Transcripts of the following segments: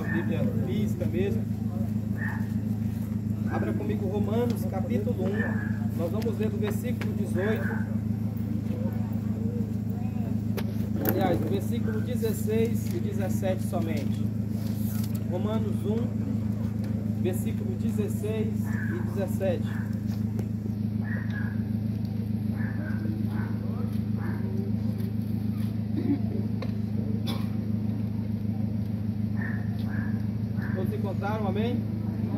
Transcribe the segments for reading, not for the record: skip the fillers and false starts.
Bíblia física mesmo. Abra comigo Romanos, capítulo 1. Nós vamos ler do versículo 18. Aliás, do versículo 16 e 17 somente. Romanos 1, versículo 16 e 17. Todos encontraram? Amém?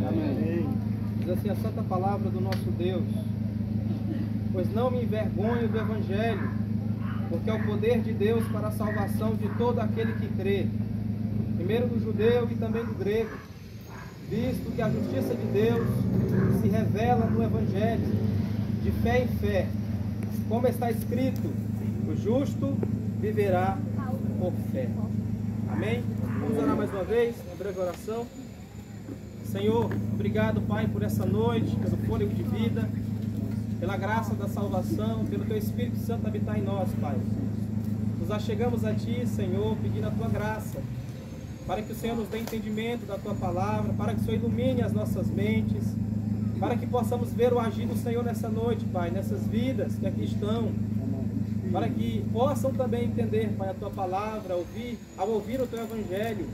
Amém. Diz assim a santa palavra do nosso Deus: pois não me envergonho do Evangelho, porque é o poder de Deus para a salvação de todo aquele que crê, primeiro do judeu e também do grego, visto que a justiça de Deus se revela no Evangelho, de fé em fé, como está escrito: o justo viverá por fé. Amém? Vamos orar mais uma vez, uma breve oração. Senhor, obrigado, Pai, por essa noite, pelo fôlego de vida, pela graça da salvação, pelo Teu Espírito Santo habitar em nós, Pai. Nos achegamos a Ti, Senhor, pedindo a Tua graça, para que o Senhor nos dê entendimento da Tua palavra, para que o Senhor ilumine as nossas mentes, para que possamos ver o agir do Senhor nessa noite, Pai, nessas vidas que aqui estão, para que possam também entender, Pai, a Tua palavra, ao ouvir o Teu Evangelho,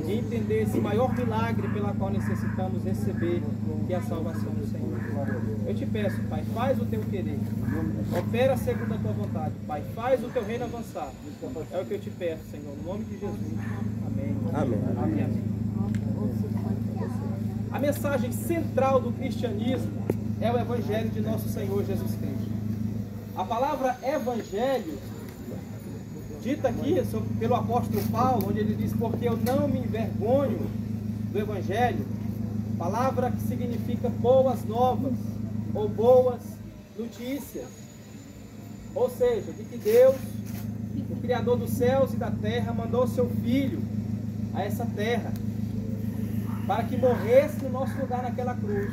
e entender esse maior milagre pela qual necessitamos receber, que é a salvação do Senhor. Eu te peço, Pai, faz o Teu querer, opera segundo a Tua vontade, Pai, faz o Teu reino avançar. É o que eu te peço, Senhor, no nome de Jesus. Amém. Amém. Amém. Amém. A mensagem central do cristianismo é o Evangelho de nosso Senhor Jesus Cristo. A palavra Evangelho, dita aqui pelo apóstolo Paulo, onde ele diz: porque eu não me envergonho do Evangelho, palavra que significa boas novas ou boas notícias. Ou seja, de que Deus, o Criador dos céus e da terra, mandou seu Filho a essa terra para que morresse no nosso lugar naquela cruz,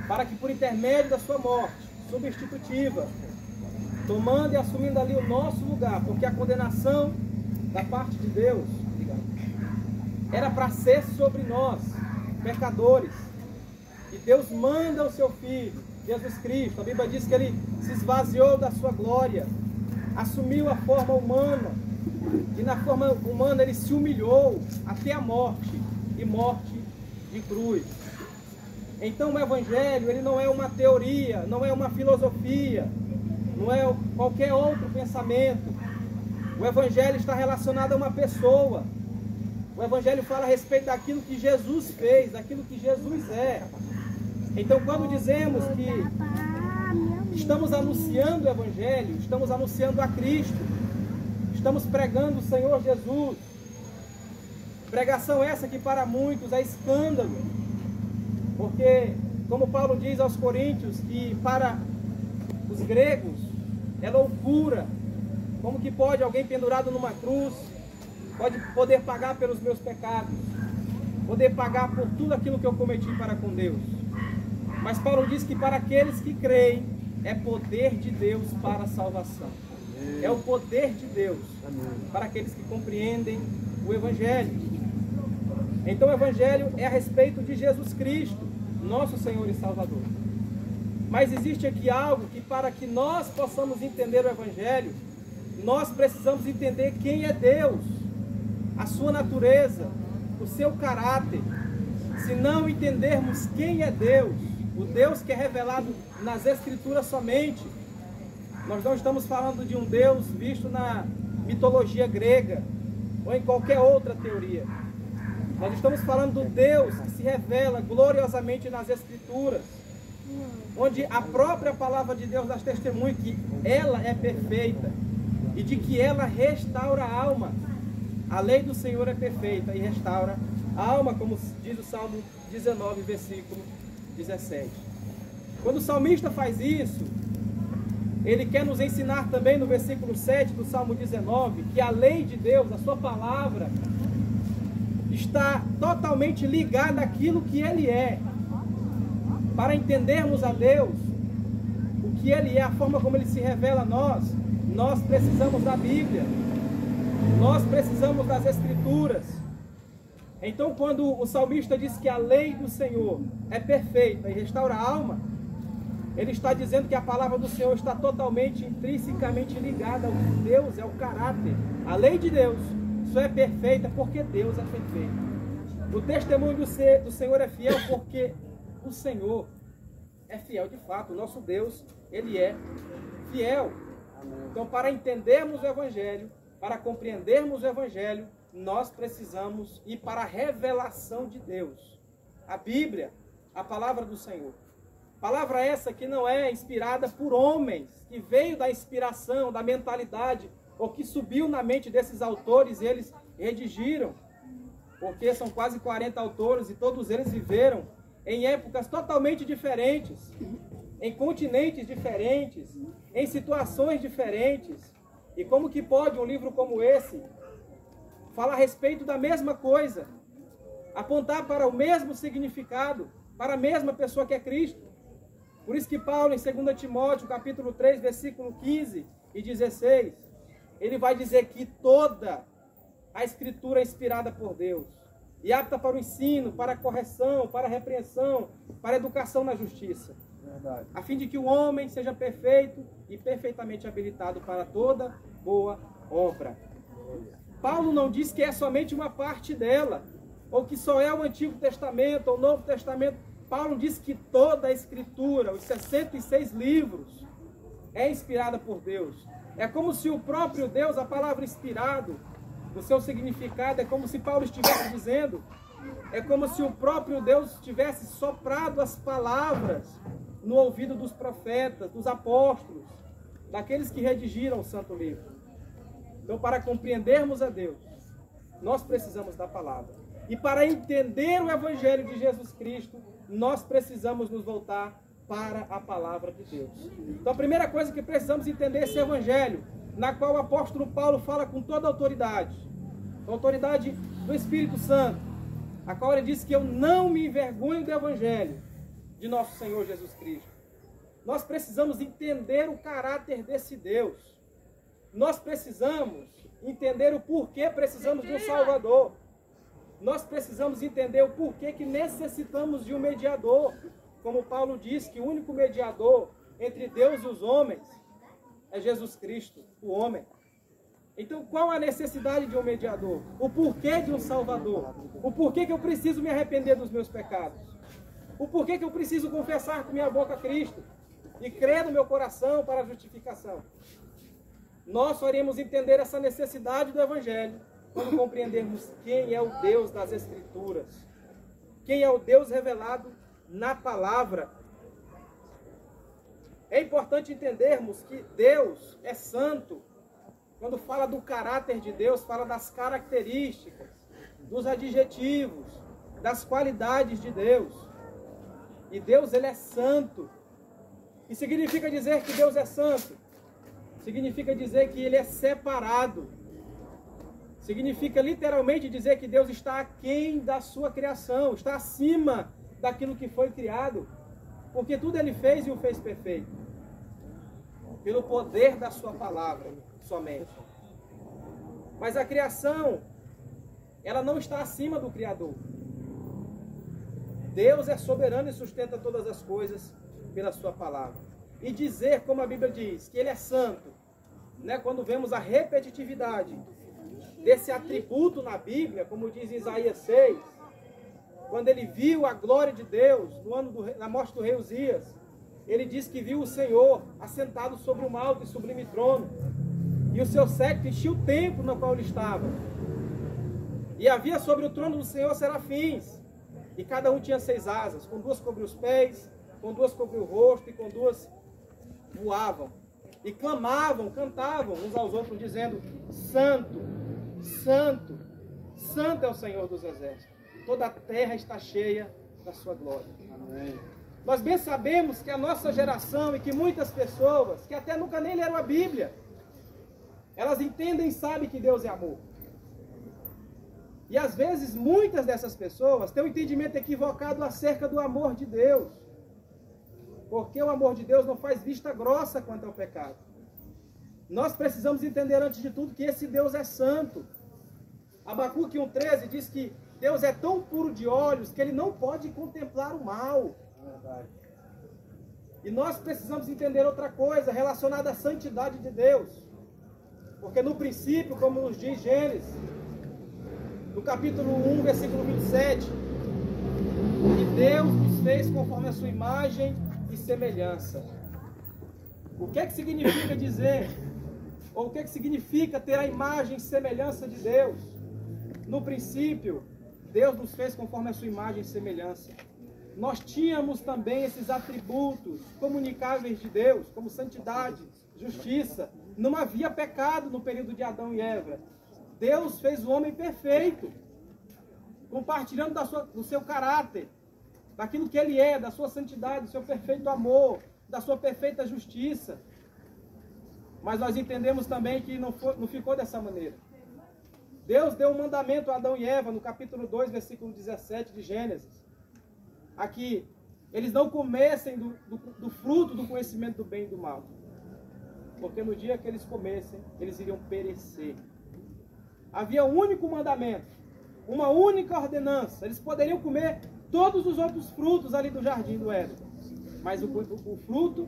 para que por intermédio da sua morte substitutiva, tomando e assumindo ali o nosso lugar, porque a condenação da parte de Deus era para ser sobre nós, pecadores. E Deus manda o seu Filho, Jesus Cristo. A Bíblia diz que ele se esvaziou da sua glória, assumiu a forma humana, e na forma humana ele se humilhou até a morte, e morte de cruz. Então o Evangelho, ele não é uma teoria, não é uma filosofia, não é qualquer outro pensamento. O Evangelho está relacionado a uma pessoa. O Evangelho fala a respeito daquilo que Jesus fez, daquilo que Jesus é. Então, quando dizemos que estamos anunciando o Evangelho, estamos anunciando a Cristo, estamos pregando o Senhor Jesus. Pregação essa que para muitos é escândalo, porque, como Paulo diz aos Coríntios, que para os gregos é loucura. Como que pode alguém pendurado numa cruz poder pagar pelos meus pecados, poder pagar por tudo aquilo que eu cometi para com Deus? Mas Paulo diz que para aqueles que creem é poder de Deus para a salvação. É o poder de Deus para aqueles que compreendem o Evangelho. Então o Evangelho é a respeito de Jesus Cristo, nosso Senhor e Salvador. Mas existe aqui algo que, para que nós possamos entender o Evangelho, nós precisamos entender quem é Deus, a sua natureza, o seu caráter. Se não entendermos quem é Deus, o Deus que é revelado nas Escrituras somente, nós não estamos falando de um Deus visto na mitologia grega ou em qualquer outra teoria. Nós estamos falando do Deus que se revela gloriosamente nas Escrituras, onde a própria palavra de Deus dá testemunho que ela é perfeita e de que ela restaura a alma. A lei do Senhor é perfeita e restaura a alma, como diz o Salmo 19, versículo 17. Quando o salmista faz isso, ele quer nos ensinar também no versículo 7 do Salmo 19, que a lei de Deus, a sua palavra, está totalmente ligada àquilo que Ele é. Para entendermos a Deus, o que Ele é, a forma como Ele se revela a nós, nós precisamos da Bíblia, nós precisamos das Escrituras. Então, quando o salmista diz que a lei do Senhor é perfeita e restaura a alma, ele está dizendo que a palavra do Senhor está totalmente, intrinsecamente ligada ao que Deus é, o caráter. A lei de Deus só é perfeita porque Deus é perfeito. O testemunho do Senhor é fiel porque o Senhor é fiel de fato. O nosso Deus, Ele é fiel. Então, para entendermos o Evangelho, para compreendermos o Evangelho, nós precisamos ir para a revelação de Deus. A Bíblia, a palavra do Senhor. Palavra essa que não é inspirada por homens, que veio da inspiração, da mentalidade, ou que subiu na mente desses autores e eles redigiram, porque são quase 40 autores e todos eles viveram em épocas totalmente diferentes, em continentes diferentes, em situações diferentes. E como que pode um livro como esse falar a respeito da mesma coisa, apontar para o mesmo significado, para a mesma pessoa que é Cristo? Por isso que Paulo, em 2 Timóteo, capítulo 3, versículo 15 e 16, ele vai dizer que toda a Escritura é inspirada por Deus e apta para o ensino, para a correção, para a repreensão, para a educação na justiça. Verdade. A fim de que o homem seja perfeito e perfeitamente habilitado para toda boa obra. Paulo não diz que é somente uma parte dela, ou que só é o Antigo Testamento ou o Novo Testamento. Paulo diz que toda a Escritura, os 66 livros, é inspirada por Deus. É como se o próprio Deus, a palavra inspirado, o seu significado, é como se Paulo estivesse dizendo, é como se o próprio Deus tivesse soprado as palavras no ouvido dos profetas, dos apóstolos, daqueles que redigiram o Santo Livro. Então, para compreendermos a Deus, nós precisamos da palavra. E para entender o Evangelho de Jesus Cristo, nós precisamos nos voltar para a palavra de Deus. Então a primeira coisa que precisamos entender é esse Evangelho, na qual o apóstolo Paulo fala com toda a autoridade do Espírito Santo, a qual ele diz que eu não me envergonho do Evangelho de nosso Senhor Jesus Cristo. Nós precisamos entender o caráter desse Deus. Nós precisamos entender o porquê precisamos de um Salvador. Nós precisamos entender o porquê que necessitamos de um mediador. Como Paulo diz que o único mediador entre Deus e os homens é Jesus Cristo, o homem. Então qual a necessidade de um mediador? O porquê de um Salvador? O porquê que eu preciso me arrepender dos meus pecados? O porquê que eu preciso confessar com minha boca Cristo e crer no meu coração para a justificação? Nós só iremos entender essa necessidade do Evangelho quando compreendermos quem é o Deus das Escrituras, quem é o Deus revelado na palavra. É importante entendermos que Deus é santo. Quando fala do caráter de Deus, fala das características, dos adjetivos, das qualidades de Deus. E Deus, Ele é santo. E significa dizer que Deus é santo? Significa dizer que Ele é separado. Significa literalmente dizer que Deus está aquém da sua criação, está acima daquilo que foi criado, porque tudo Ele fez e o fez perfeito, pelo poder da sua palavra somente. Mas a criação, ela não está acima do Criador. Deus é soberano e sustenta todas as coisas pela sua palavra. E dizer, como a Bíblia diz, que Ele é santo, né? Quando vemos a repetitividade desse atributo na Bíblia, como diz Isaías 6, quando ele viu a glória de Deus no ano da morte do rei Uzias, ele diz que viu o Senhor assentado sobre um alto e sublime trono, e o seu séquito enchia o templo no qual ele estava. E havia sobre o trono do Senhor serafins, e cada um tinha 6 asas, com 2 cobriam os pés, com 2 cobriam o rosto, e com 2 voavam. E clamavam, cantavam uns aos outros, dizendo: Santo, Santo, Santo é o Senhor dos exércitos. Toda a terra está cheia da sua glória. Amém. Nós bem sabemos que a nossa geração e que muitas pessoas, que até nunca nem leram a Bíblia, elas entendem e sabem que Deus é amor. E às vezes muitas dessas pessoas têm um entendimento equivocado acerca do amor de Deus. Porque o amor de Deus não faz vista grossa quanto ao pecado. Nós precisamos entender antes de tudo que esse Deus é santo. Abacuque 1,13 diz que Deus é tão puro de olhos que Ele não pode contemplar o mal. E nós precisamos entender outra coisa relacionada à santidade de Deus. Porque no princípio, como nos diz Gênesis, no capítulo 1, versículo 27, que Deus nos fez conforme a sua imagem e semelhança. O que é que significa dizer, ou o que é que significa ter a imagem e semelhança de Deus? No princípio, Deus nos fez conforme a sua imagem e semelhança. Nós tínhamos também esses atributos comunicáveis de Deus, como santidade, justiça. Não havia pecado no período de Adão e Eva. Deus fez o homem perfeito, compartilhando do seu caráter, daquilo que ele é, da sua santidade, do seu perfeito amor, da sua perfeita justiça. Mas nós entendemos também que não ficou dessa maneira. Deus deu um mandamento a Adão e Eva, no capítulo 2, versículo 17 de Gênesis. Aqui, eles não comessem do fruto do conhecimento do bem e do mal. Porque no dia que eles comessem, eles iriam perecer. Havia um único mandamento, uma única ordenança. Eles poderiam comer todos os outros frutos ali do jardim do Éden. Mas o fruto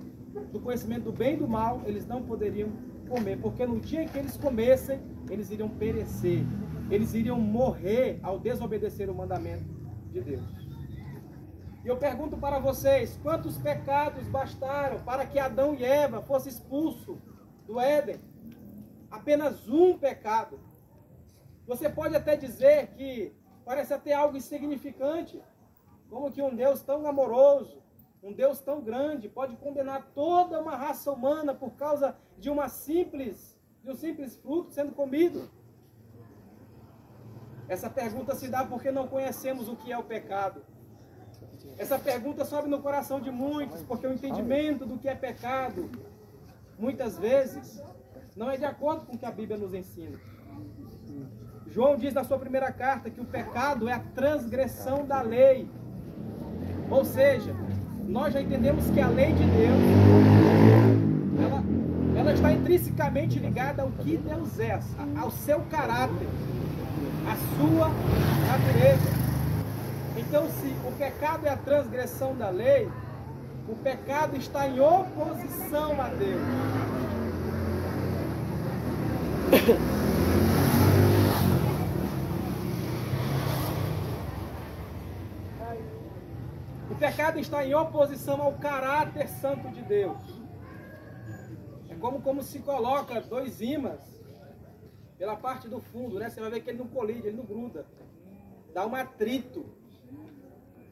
do conhecimento do bem e do mal, eles não poderiam comer. Porque no dia que eles comessem, eles iriam perecer. Eles iriam morrer ao desobedecer o mandamento de Deus. E eu pergunto para vocês, quantos pecados bastaram para que Adão e Eva fossem expulsos do Éden? Apenas um pecado. Você pode até dizer que parece até algo insignificante, como que um Deus tão amoroso, um Deus tão grande, pode condenar toda uma raça humana por causa de um simples fruto sendo comido. Essa pergunta se dá porque não conhecemos o que é o pecado. Essa pergunta sobe no coração de muitos, porque o entendimento do que é pecado, muitas vezes, não é de acordo com o que a Bíblia nos ensina. João diz na sua primeira carta que o pecado é a transgressão da lei. Ou seja, nós já entendemos que a lei de Deus, ela está intrinsecamente ligada ao que Deus é, ao seu caráter, à sua natureza. Então, se o pecado é a transgressão da lei, o pecado está em oposição a Deus. O pecado está em oposição ao caráter santo de Deus. É como se coloca dois ímãs pela parte do fundo, né? Você vai ver que ele não colide, ele não gruda. Dá um atrito.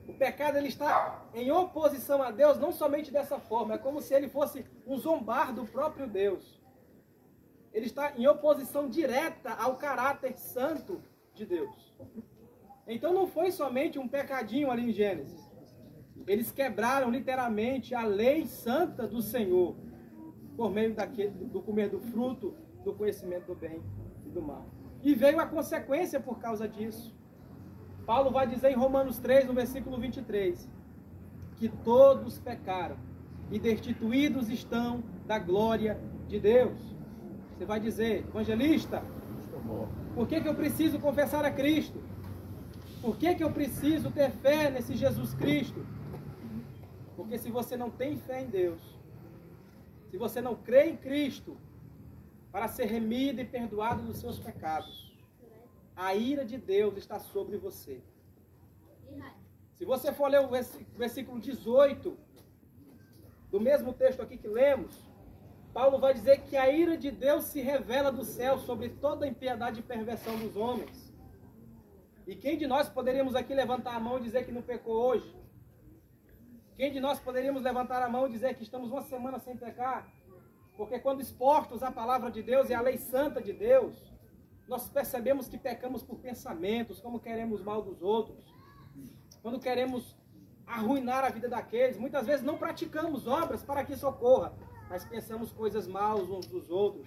O pecado ele está em oposição a Deus, não somente dessa forma, é como se ele fosse um zombar do próprio Deus. Ele está em oposição direta ao caráter santo de Deus. Então não foi somente um pecadinho ali em Gênesis. Eles quebraram literalmente a lei santa do Senhor, por meio do comer do fruto, do conhecimento do bem e do mal. E veio a consequência por causa disso. Paulo vai dizer em Romanos 3, no versículo 23, que todos pecaram e destituídos estão da glória de Deus. Você vai dizer, evangelista, por que eu preciso confessar a Cristo? Por que eu preciso ter fé nesse Jesus Cristo? Porque se você não tem fé em Deus, se você não crê em Cristo para ser remido e perdoado dos seus pecados, a ira de Deus está sobre você. Se você for ler o versículo 18, do mesmo texto aqui que lemos, Paulo vai dizer que a ira de Deus se revela do céu sobre toda a impiedade e perversão dos homens. E quem de nós poderíamos aqui levantar a mão e dizer que não pecou hoje? Quem de nós poderíamos levantar a mão e dizer que estamos uma semana sem pecar? Porque quando expostos à palavra de Deus e à lei santa de Deus, nós percebemos que pecamos por pensamentos, como queremos mal dos outros, quando queremos arruinar a vida daqueles. Muitas vezes não praticamos obras para que isso ocorra, mas pensamos coisas maus uns dos outros,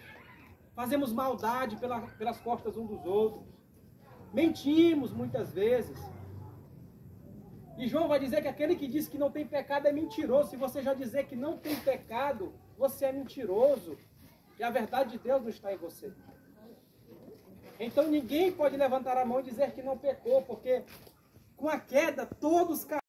fazemos maldade pelas costas uns dos outros, mentimos muitas vezes. E João vai dizer que aquele que diz que não tem pecado é mentiroso. Se você já dizer que não tem pecado, você é mentiroso, e a verdade de Deus não está em você. Então ninguém pode levantar a mão e dizer que não pecou, porque com a queda todos caíram.